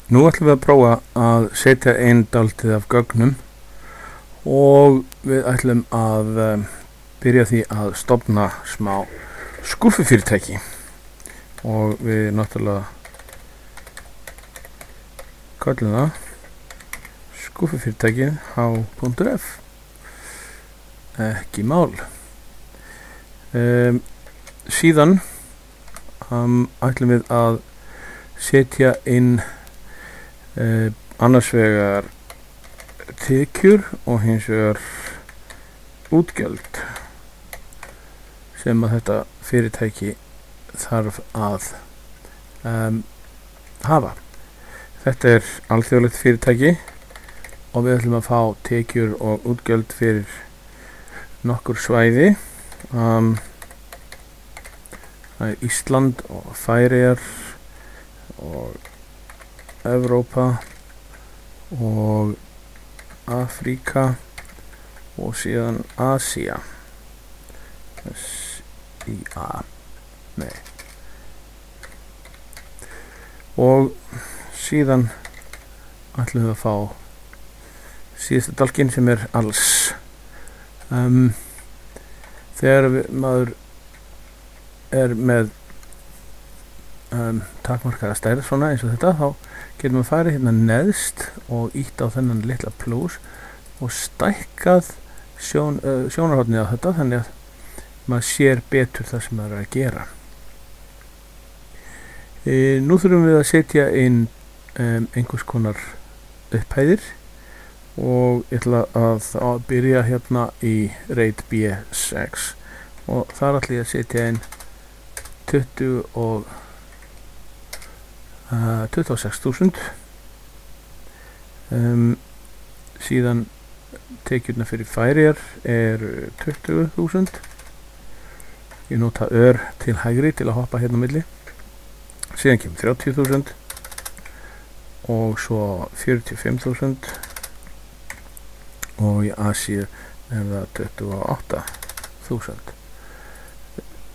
Nú ætlum við að prófa að setja inn dálítið af gögnum og við ætlum að byrja því að stofna smá skúffufyrirtæki og við náttúrulega kallum það skúffufyrirtæki h.f ekki mál. Síðan ætlum við að setja inn annars vegar tekjur og hins vegar útgjöld sem að þetta fyrirtæki þarf að hafa. Þetta er alþjóðlegt fyrirtæki og við ætlum að fá tekjur og útgjöld fyrir nokkur svæði. Það er Ísland og Færeyjar og Evrópa og Afríka og síðan Asía. Og síðan ætlum við að fá síðasta dálkinn sem er alls. Þegar maður er með takmarkaða stærð svona eins og þetta, þá getur maður farið hérna neðst og ítt á þennan litla plús og stækkað sjónarhornið á þetta, þannig að maður sér betur það sem maður er að gera. Nú þurfum við að setja inn einhvers konar upphæðir og ég ætla að byrja hérna í reit B6 og þar ætla ég að setja inn 26.000. Síðan tekjurnar fyrir Færeyjar er 20.000. Ég nota ör til hægri til að hoppa hérna á milli. Síðan kemur 30.000 og svo 45.000 og í Asíu er það 28.000.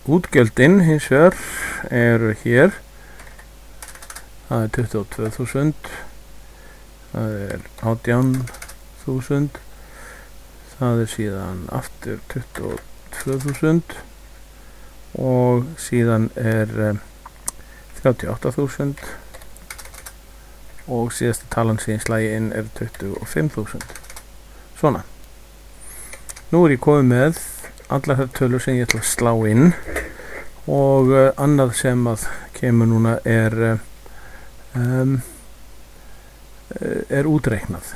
Útgjöldin hins vegar eru hér. Það er 22.000, það er 18.000, það er síðan aftur 22.000 og síðan er 38.000 og síðasta talan sem ég slægi inn er 25.000. Svona. Nú er ég komið með allar þær tölur sem ég ætla að slá inn og annað sem að kemur núna er útreiknað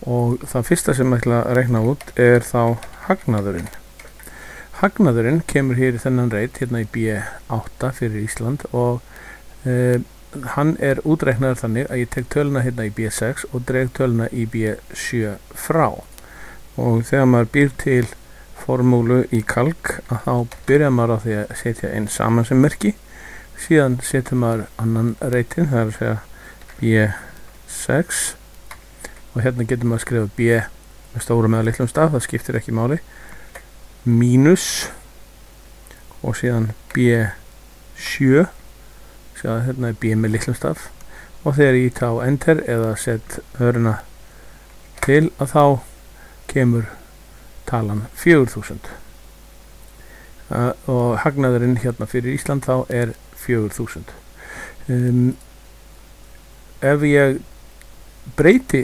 og það fyrsta sem ég ætla að reikna út er þá hagnaðurinn. Hagnaðurinn kemur hér í þennan reit hérna í B8 fyrir Ísland og hann er útreiknaður þannig að ég tek töluna hérna í B6 og dreg töluna í B7 frá og þegar maður býr til formúlu í kalk að þá byrjar maður á því að setja inn samansummerki. Síðan setur maður annan reitinn, það er að segja B6 og hérna getur maður að skrifa B með stórum eða litlum staf, það skiptir ekki máli, mínus og síðan B7, sjáðu hérna er B með litlum staf og þegar ég tá enter eða set öruna til að þá kemur talan 4.000 og hagnaðurinn hérna fyrir Ísland þá er 4.000. Ef ég breyti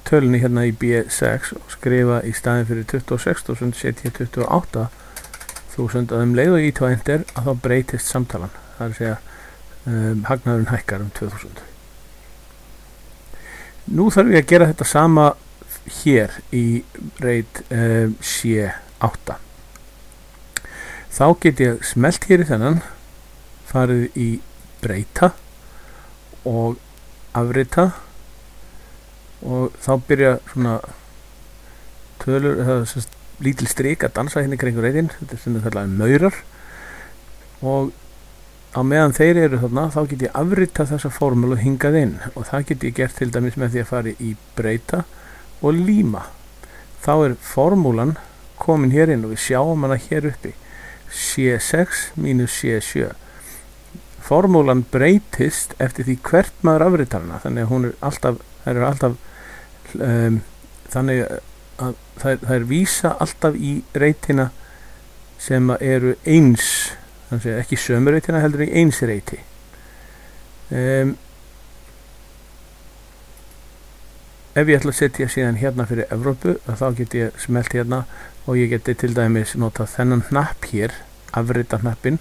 tölunni hérna í B6 og skrifa í staðin fyrir 26.000 setja ég 28.000 að leið og ítá enter að þá breytist samtalan. Það er að segja hagnaðurinn hækkar 2.000. Nú þarf ég að gera þetta sama hér í reit C8. Þá get ég smelt hér í þennan, farið í breyta og afrita og þá byrja svona tölur, það er lítil strik að dansa hérna kring reitinn, þetta er svona kallar maurar og á meðan þeir eru þarna þá get ég afrita þessa formúlu hingað inn og það get ég gert til dæmis með því að fara í breyta og líma. Þá er formúlan komin hér inn og við sjáum hana hér uppi C6 mínus C7 formúlan breytist eftir því hvert maður afritar hana, þannig að hún er alltaf þannig að þær vísa alltaf í reitina sem eru eins, þannig að ekki sömu reitina heldur í eins reiti. Ef ég ætla að setja síðan hérna fyrir Evrópu, þá get ég smelt hérna og ég geti til dæmis notað þennan hnapp hér, afrita hnappinn,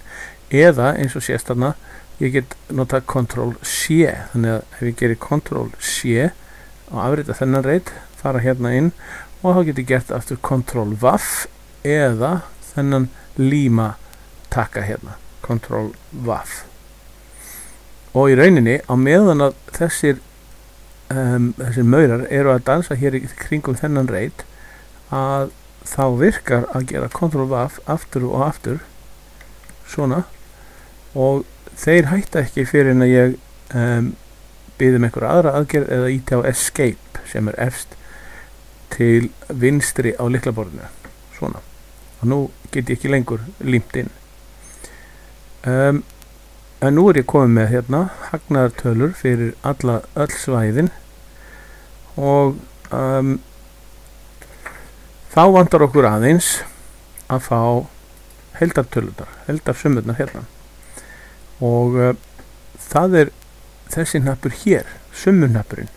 eða eins og sést þarna, ég get notað Ctrl+C, þannig að ef ég gerir Ctrl+C og afrita þennan reit, fara hérna inn og þá get ég gert aftur Ctrl+V eða þennan líma takka hérna, Ctrl+V. Og í rauninni, á meðan að þessir maurar eru að dansa hér í kringum þennan reit, að þá virkar að gera Ctrl+V aftur og aftur, svona, og þeir hætta ekki fyrir en að ég biðum einhverja aðra aðgerð eða íti á Escape sem er efst til vinstri á lyklaborðinu, svona. Og nú get ég ekki lengur límt inn. En nú er ég komið með hérna hagnaðartölur fyrir öll svæðin og þá vantar okkur aðeins að fá heildarsumurnar hérna. Og það er þessi hnappur hér, summuhnappurinn.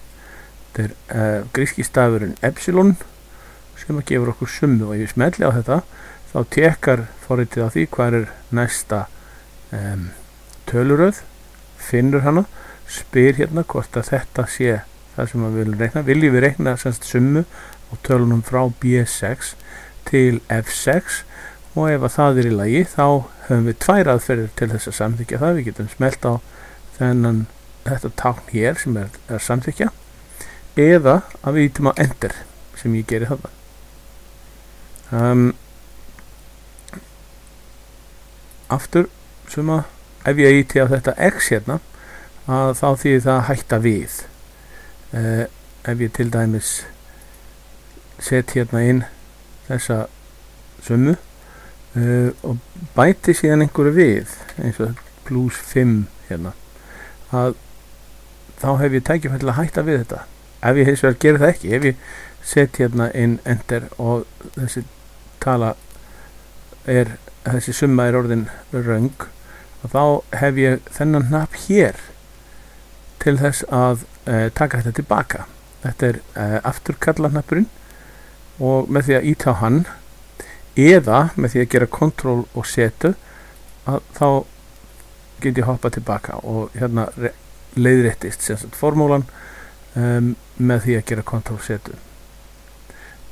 Þetta er gríski stafurinn epsilon sem að gefur okkur summu, og ef ég smelli á þetta þá tekkar forritið á því hvað er næsta töluröð, finnur hana, spyr hérna hvort að þetta sé það sem við viljum reikna. Viljum við reikna semst summu á tölunum frá B6 til F6, og ef að það er í lagi þá höfum við tvær aðferðir til þess að samþykja það. Við getum smelt á þetta tákn hér sem er samþykja, eða að við ítum á Enter sem ég geri þarna. Aftur summa, ef ég íti á þetta X hérna, að þá þýðir það að hætta við. Ef ég til dæmis set hérna inn þessa summu og bæti síðan einhverju við, eins og +5 hérna, að þá hef ég tækifæri til að hætta við þetta. Ef ég hins vegar gerir það ekki, ef ég set hérna inn Enter og þessi summa er orðin röng, og þá hef ég þennan hnapp hér til þess að taka þetta tilbaka. Þetta er afturkalla hnappurinn, og með því að íta á hann eða með því að gera Ctrl og setu, þá get ég hoppa tilbaka og hérna leiðréttist sem sagt formúlan með því að gera Ctrl setu.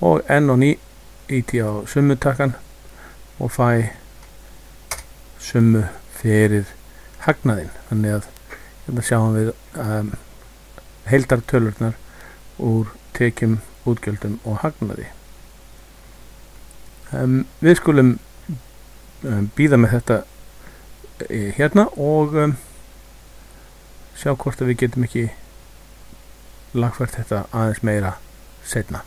Og enn og ný íti á summutakkan og fæ summu fyrir hagnaðinn. Þannig að hérna sjáum við heildartölurnar úr tekjum, útgjöldum og hagnaði. Við skulum bíða með þetta hérna og sjá hvort að við getum ekki lagfært þetta aðeins meira seinna.